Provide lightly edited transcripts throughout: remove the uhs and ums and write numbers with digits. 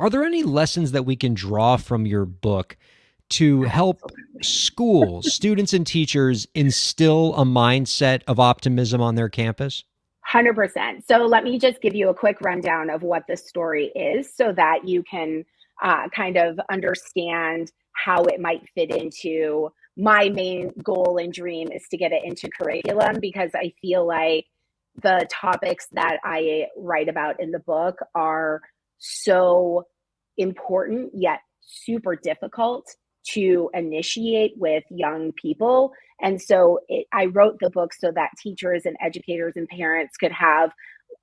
Are there any lessons that we can draw from your book to help schools, students, and teachers instill a mindset of optimism on their campus? 100%. So let me just give you a quick rundown of what the story is so that you can kind of understand how it might fit into my main goal and dream is to get it into curriculum, because I feel like the topics that I write about in the book are so important yet super difficult to initiate with young people. And so I wrote the book so that teachers and educators and parents could have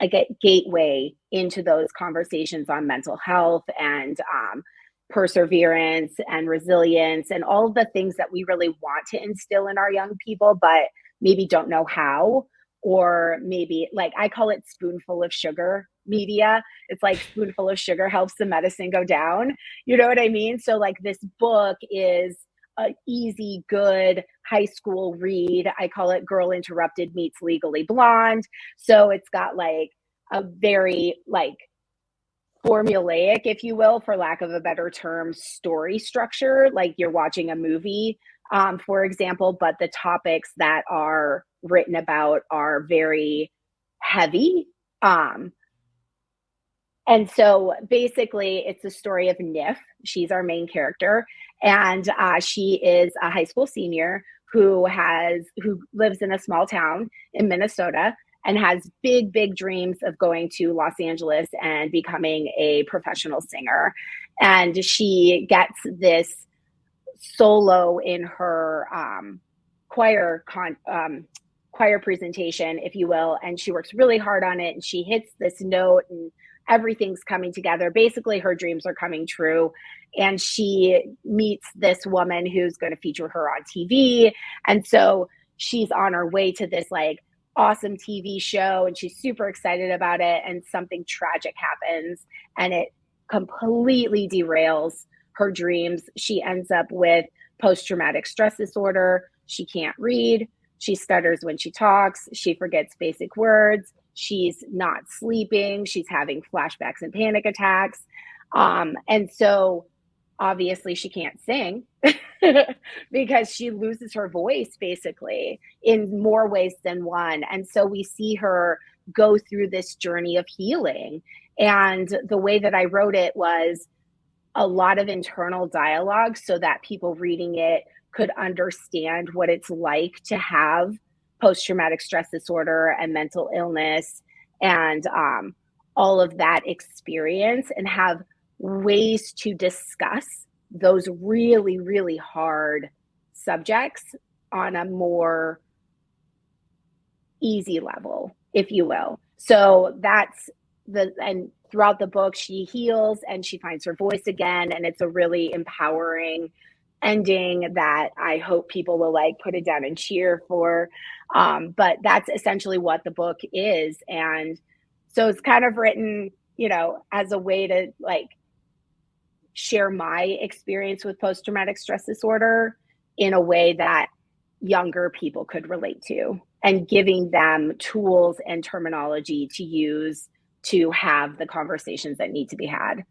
like a gateway into those conversations on mental health and perseverance and resilience and all of the things that we really want to instill in our young people, but maybe don't know how. Or maybe, like, I call it spoonful of sugar media. It's like spoonful of sugar helps the medicine go down. You know what I mean? So like this book is an easy, good high school read. I call it Girl Interrupted meets Legally Blonde. So it's got like a very like formulaic, if you will, for lack of a better term, story structure, like you're watching a movie, for example, but the topics that are written about are very heavy. Um, and so basically, it's the story of Nif. She's our main character, and she is a high school senior who lives in a small town in Minnesota and has big dreams of going to Los Angeles and becoming a professional singer. And she gets this solo in her choir presentation, if you will, and she works really hard on it, and she hits this note, and everything's coming together. Basically, her dreams are coming true, and she meets this woman who's going to feature her on TV, and so she's on her way to this like awesome TV show, and she's super excited about it, and something tragic happens, and it completely derails her dreams. She ends up with post-traumatic stress disorder. She can't read. She stutters when she talks. She forgets basic words. She's not sleeping. She's having flashbacks and panic attacks. And so obviously she can't sing because she loses her voice basically in more ways than one. And so we see her go through this journey of healing. And the way that I wrote it was a lot of internal dialogue so that people reading it could understand what it's like to have post-traumatic stress disorder and mental illness and all of that experience, and have ways to discuss those really hard subjects on a more easy level, if you will. So that's and throughout the book, she heals and she finds her voice again. And it's a really empowering ending that I hope people will like put it down and cheer for. But that's essentially what the book is. And so it's kind of written, you know, as a way to like share my experience with post-traumatic stress disorder in a way that younger people could relate to, and giving them tools and terminology to use to have the conversations that need to be had.